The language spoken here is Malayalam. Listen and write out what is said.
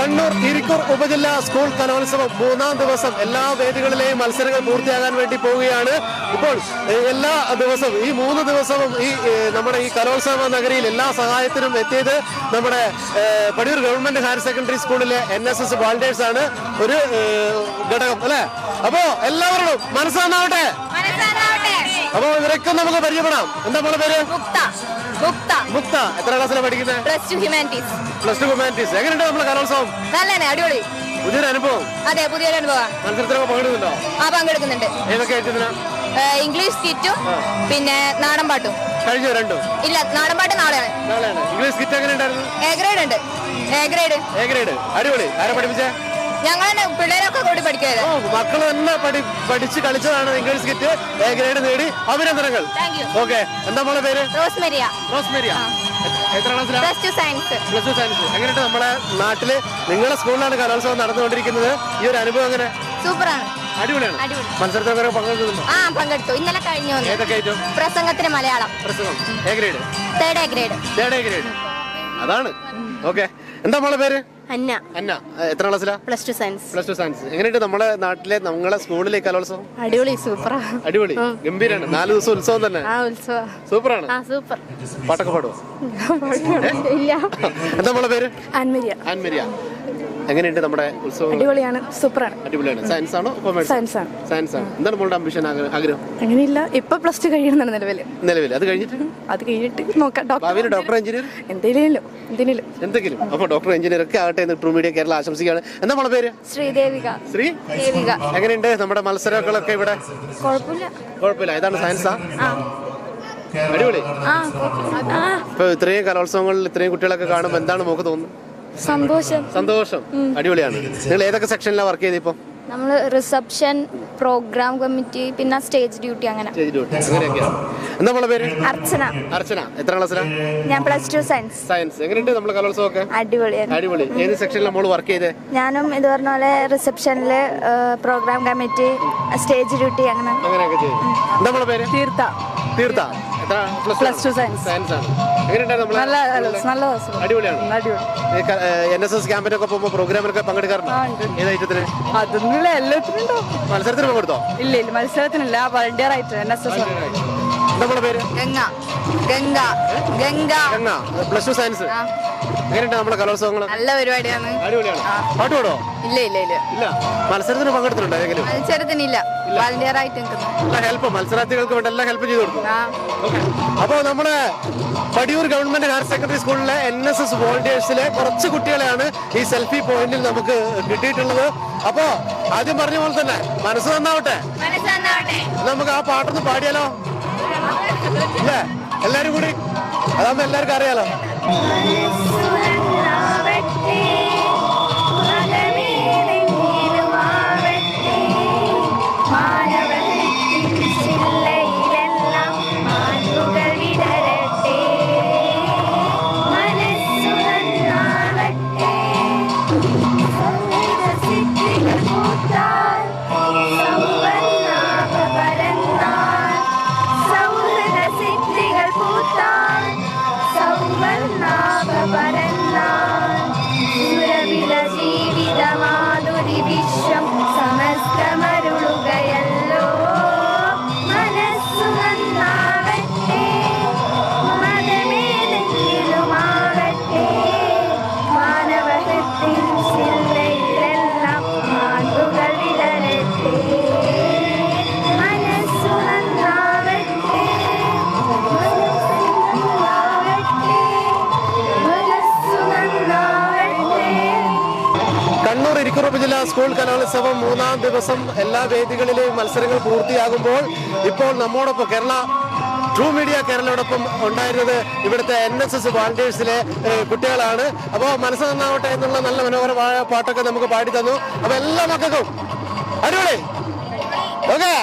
കണ്ണൂർ ഇരിക്കൂർ ഉപജില്ലാ സ്കൂൾ കലോത്സവം മൂന്നാം ദിവസം എല്ലാ വേദികളിലെയും മത്സരങ്ങൾ പൂർത്തിയാകാൻ വേണ്ടി പോവുകയാണ്. ഇപ്പോൾ എല്ലാ ദിവസവും ഈ 3 ദിവസവും നമ്മുടെ ഈ കലോത്സവ നഗരിയിൽ എല്ലാ സഹായത്തിനും എത്തിയത് നമ്മുടെ പടിയൂർ ഗവൺമെന്റ് ഹയർ സെക്കൻഡറി സ്കൂളിലെ NSS വോളണ്ടിയേഴ്സ് ആണ് ഒരു ഘടകം അല്ലെ. അപ്പോ എല്ലാവരോടും മനസ്സാവട്ടെ. അപ്പൊ ഇവരൊക്കെ നമുക്ക് പരിചയപ്പെടാം. എന്താ നമ്മളെ പേര്? മുക്ത. എത്ര ക്ലാസ്സിലാണ് പഠിക്കുന്നത്? Plus two humanities. എങ്ങനെയുണ്ട് നമ്മളെ കലോത്സവം? നല്ലതാണ്, അടിപൊളി. പുതിയൊരു അനുഭവം. അതെ, പുതിയൊരു അനുഭവം. മത്സരത്തിലൊക്കെ പങ്കെടുക്കുന്നുണ്ടോ? പങ്കെടുക്കുന്നുണ്ട്. ഏതൊക്കെ എഴുതുന്ന? ഇംഗ്ലീഷ് സ്കിറ്റും പിന്നെ നാടൻ പാട്ടും. കഴിഞ്ഞോ രണ്ടും? ഇല്ല, നാടൻ പാട്ട് നാളെയാണ്. ഇംഗ്ലീഷ് സ്കിറ്റ് എങ്ങനെ ഉണ്ടായിരുന്നു? എ ഗ്രേഡ് ഉണ്ട്. എ ഗ്രേഡ് അടിപൊളി. ആരെ പഠിപ്പിച്ചേ? ഞങ്ങൾ പിള്ളേരൊക്കെ കൂടി പഠിക്കുന്നത്. മക്കൾ തന്നെ പഠിച്ച് കളിച്ചതാണ് ഇംഗ്ലീഷ് സ്കിറ്റ്. എ ഗ്രേഡ് നേടി. അഭിനന്ദനങ്ങൾ. ഓക്കെ. എന്താ മോളെ പേര്? റോസ്മേരിയ. എത്ര ക്ലാസ്സിലാണ്? Plus two science. എങ്ങനെയുണ്ട് നമ്മുടെ നാട്ടില് നിങ്ങളുടെ സ്കൂളിലാണ് കലോത്സവം നടന്നുകൊണ്ടിരിക്കുന്നത്? ഈ ഒരു അനുഭവം എങ്ങനെ? സൂപ്പറാണ്, അടിപൊളിയാണ്. മത്സരത്തിൽ പങ്കെടുക്കുന്നുണ്ടോ? പങ്കെടുത്തു. ഇന്നലെ കഴിഞ്ഞു. ഏതൊക്കെ ഐറ്റം? പ്രസംഗത്തിന് Malayalam. A grade. Third A grade. അതാണ്. ഓക്കെ. എന്താ മോളെ പേര്? അന്ന. എത്ര ക്ലാസ്സിലാ? Plus two science. എങ്ങനെയുണ്ട് നമ്മുടെ നാട്ടിലെ നമ്മളെ സ്കൂളിലെ കലോത്സവം? അടിപൊളി, സൂപ്പറാ. അടിപൊളി, ഗംഭീരാണ്. 4 ദിവസം ഉത്സവം തന്നെ. സൂപ്പറാണ്. പാട്ടൊക്കെ പാടുവോ? ഇല്ല. എന്താ മോളെ പേര്? ആൻമരിയ. എങ്ങനെയുണ്ട് നമ്മുടെ ഉത്സവം? അടിപൊളിയാണ്, സൂപ്പറാണ്. സയൻസ് ആണോ കൊമേഴ്സ്? സയൻസ് ആണ്. എന്താണ് മോളുടെ അംബിഷൻ, ആഗ്രഹം? അങ്ങനെയില്ല, ഇപ്പൊ പ്ലസ് ടു കഴിയണമെന്നാണ് നിലവിൽ. അത് കഴിഞ്ഞിട്ട് നോക്കാം. ഭാവിയിൽ ഡോക്ടർ, എഞ്ചിനീയർ എന്തെങ്കിലും. അപ്പൊ ഡോക്ടർ, എഞ്ചിനീയർ ഒക്കെ ആകട്ടെ എന്ന് ട്രൂ മീഡിയ കേരള ആശംസിക്കുകയാണ്. എന്താ മോളെ പേര്? ശ്രീദേവിക. എങ്ങനെയുണ്ട് നമ്മുടെ മത്സരങ്ങളൊക്കെ ഇവിടെ? കുഴപ്പമില്ല. ഇതാണ് സയൻസാ? അടിപൊളി. ഇപ്പൊ ഇത്രയും കലോത്സവങ്ങളിൽ ഇത്രയും കുട്ടികളൊക്കെ കാണുമ്പോൾ എന്താണ് നമുക്ക് തോന്നുന്നത്? സന്തോഷം. അടിപൊളിയാണ്. നിങ്ങൾ ഏതൊക്കെ സെക്ഷനിലാണ് വർക്ക് ചെയ്ത്? ഇപ്പൊ നമ്മള് റിസപ്ഷൻ, പ്രോഗ്രാം കമ്മിറ്റി, പിന്നെ സ്റ്റേജ് ഡ്യൂട്ടി. അങ്ങനെയൊക്കെയാണ്. എന്താ നമ്മളെ പേര്? അർച്ചന. എത്ര ക്ലാസ്സിലാണ്? ഞാൻ പ്ലസ് ടു സയൻസ്. എങ്ങനെയുണ്ട് നമ്മുടെ കലോത്സവമൊക്കെ? അടിപൊളി. ഏത് സെക്ഷനിലാണ് മോള് വർക്ക് ചെയ്തേ? ഞാനും ഇത് പറഞ്ഞ പോലെ റിസപ്ഷനില്, പ്രോഗ്രാം കമ്മിറ്റി, സ്റ്റേജ് ഡ്യൂട്ടി അങ്ങനെയൊക്കെ ചെയ്തു. എന്താ നമ്മളെ പേര്? തീർത്ഥ. പ്ലസ് ടു സയൻസ് ആണ്. എങ്ങനെയുണ്ടായിരുന്നു? അടിപൊളിയാണ്. NSS ക്യാമ്പിനൊക്കെ പോകുമ്പോൾ പ്രോഗ്രാമിനൊക്കെ പങ്കെടുക്കാറുണ്ടോ? ഏത് ഐറ്റത്തിന്? അതൊന്നുമില്ല, എല്ലാത്തിനും. മത്സരത്തിന് പങ്കെടുത്തോ? ഇല്ല, മത്സരത്തിനില്ല, വളണ്ടിയർ ആയിട്ട്. നമ്മുടെ പേര്? ഗംഗ. Plus two science. എങ്ങനെയുണ്ട് നമ്മുടെ കലോത്സവങ്ങൾ? നല്ല പരിപാടിയാണ്. അടിപൊളിയാണ്. പാട്ട് പാടോ? ഇല്ല. മത്സരത്തിന് പങ്കെടുത്തിട്ടുണ്ടോ? ഏതെങ്കിലും? മത്സരത്തിനില്ല, വളണ്ടിയർ ആയിട്ട്. മത്സരാർത്ഥികൾക്ക് വേണ്ട എല്ലാ ഹെൽപ്പ് ചെയ്ത് കൊടുക്കും. അപ്പോ നമ്മുടെ പടിയൂർ ഗവൺമെന്റ് ഹയർ സെക്കൻഡറി സ്കൂളിലെ NSS വോളണ്ടിയേഴ്സിലെ കുറച്ച് കുട്ടികളെയാണ് ഈ സെൽഫി പോയിന്റിൽ നമുക്ക് കിട്ടിയിട്ടുള്ളത്. അപ്പോ ആദ്യം പറഞ്ഞ പോലെ തന്നെ മനസ്സ് നന്നാവട്ടെ. നമുക്ക് ആ പാട്ടൊന്ന് പാടിയാലോ? ഇല്ലേ, എല്ലാരും കൂടി? അതാകുമ്പോ എല്ലാവർക്കും അറിയാലോ. കണ്ണൂർ ഇരിക്കൂർ ഉപജില്ലാ സ്കൂൾ കലോത്സവം മൂന്നാം ദിവസം എല്ലാ വേദികളിലെയും മത്സരങ്ങൾ പൂർത്തിയാകുമ്പോൾ ഇപ്പോൾ നമ്മോടൊപ്പം ട്രൂ മീഡിയ കേരളയോടൊപ്പം ഉണ്ടായിരുന്നത് ഇവിടുത്തെ NSS വോളണ്ടിയേഴ്സിലെ കുട്ടികളാണ്. അപ്പോൾ മനസ്സ് നന്നാവട്ടെ എന്നുള്ള നല്ല മനോഹരമായ പാട്ടൊക്കെ നമുക്ക് പാടി തന്നു. അപ്പൊ എല്ലാ മക്കൾക്കും അടിപൊളി. ഓക്കെ.